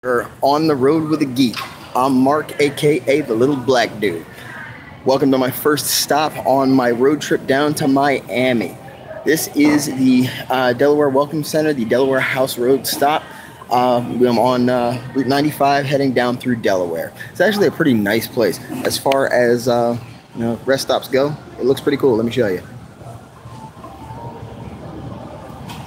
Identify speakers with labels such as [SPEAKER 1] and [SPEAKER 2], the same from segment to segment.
[SPEAKER 1] We're on the road with a geek. I'm Mark, aka the little black dude. Welcome to my first stop on my road trip down to Miami. This is the Delaware Welcome Center, the Delaware House Road stop. I'm on Route 95 heading down through Delaware. It's actually a pretty nice place. As far as rest stops go, it looks pretty cool. Let me show you.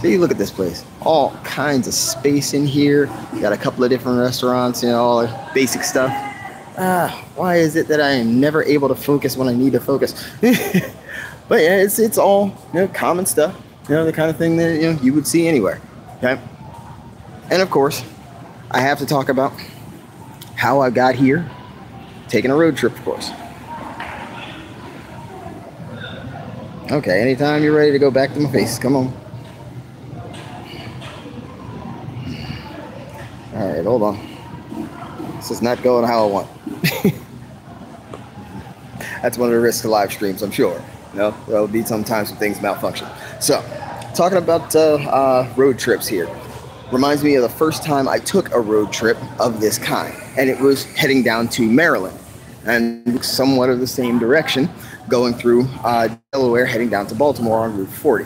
[SPEAKER 1] See, look at this place. All kinds of space in here. Got a couple of different restaurants, all the basic stuff. Why is it that I am never able to focus when I need to focus? But yeah, it's all common stuff. The kind of thing that you would see anywhere. Okay. And of course, I have to talk about how I got here, taking a road trip, of course. Okay, anytime you're ready to go back to my face, come on. Alright, hold on. This is not going how I want. That's one of the risks of live streams, I'm sure. There'll be sometimes when things malfunction. So, talking about road trips here. Reminds me of the first time I took a road trip of this kind. And it was heading down to Maryland. And somewhat of the same direction, going through Delaware, heading down to Baltimore on Route 40.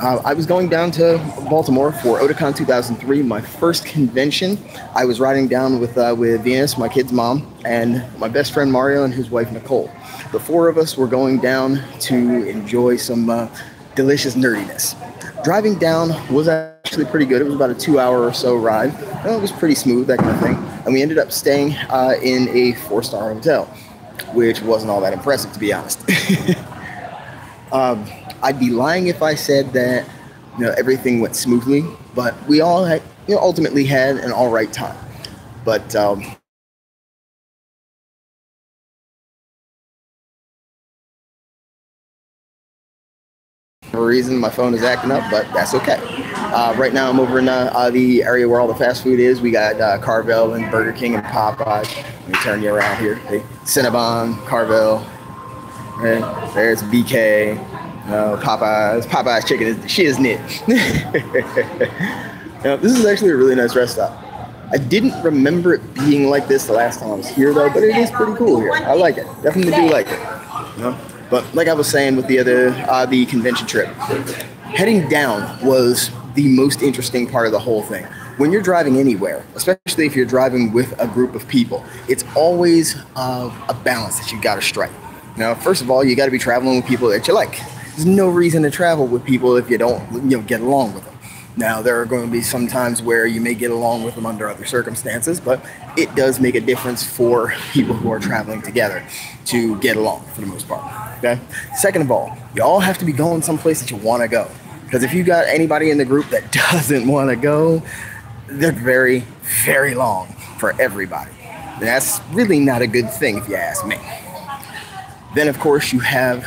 [SPEAKER 1] I was going down to Baltimore for Otakon 2003, my first convention. I was riding down with Venus, my kid's mom, and my best friend Mario and his wife Nicole. The four of us were going down to enjoy some delicious nerdiness. Driving down was actually pretty good. It was about a 2-hour or so ride. It was pretty smooth, that kind of thing. And we ended up staying in a 4-star hotel, which wasn't all that impressive, to be honest. I'd be lying if I said that everything went smoothly, but we all had, ultimately had an all right time. But for a reason, my phone is acting up, but that's okay. Right now, I'm over in the area where all the fast food is. We got Carvel and Burger King and Popeyes. Let me turn you around here. Hey, Cinnabon, Carvel. Right? There's BK. Popeye's chicken is knit. Now, this is actually a really nice rest stop. I didn't remember it being like this the last time I was here, though, but it is pretty cool here. I like it. Definitely do like it. But like I was saying with the convention trip, heading down was the most interesting part of the whole thing. When you're driving anywhere, especially if you're driving with a group of people, it's always a balance that you've got to strike. First of all, you got to be traveling with people that you like. There's no reason to travel with people if you don't get along with them. Now, there are going to be some times where you may get along with them under other circumstances, but it does make a difference for people who are traveling together to get along for the most part. Okay. Second of all, you all have to be going someplace that you want to go. Because if you got anybody in the group that doesn't want to go, they're very, very long for everybody. And that's really not a good thing if you ask me. Then, of course, you have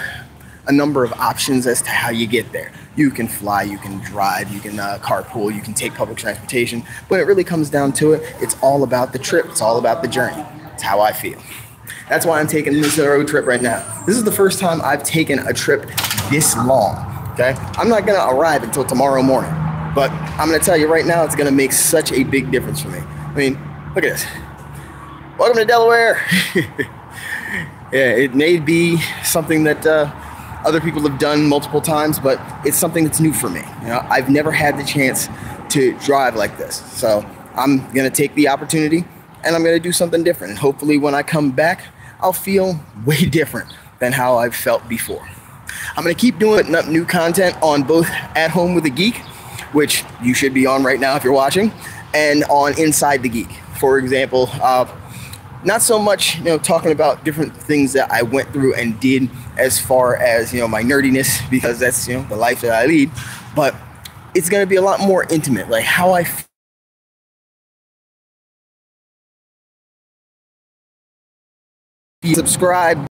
[SPEAKER 1] a number of options as to how you get there. You can fly, you can drive, you can carpool, you can take public transportation. But it really comes down to it, it's all about the trip. It's all about the journey. It's how I feel. That's why I'm taking this road trip right now. This is the first time I've taken a trip this long. Okay? I'm not going to arrive until tomorrow morning. But I'm going to tell you right now, it's going to make such a big difference for me. I mean, look at this. Welcome to Delaware. Yeah, it may be something that other people have done multiple times, but it's something that's new for me. I've never had the chance to drive like this. So I'm going to take the opportunity and I'm going to do something different. And hopefully when I come back, I'll feel way different than how I've felt before. I'm going to keep putting up new content on both At Home with a Geek, which you should be on right now if you're watching, and on Inside the Geek. For example, not so much, talking about different things that I went through and did as far as, my nerdiness, because that's, the life that I lead, but it's going to be a lot more intimate, like how I feel. Subscribe.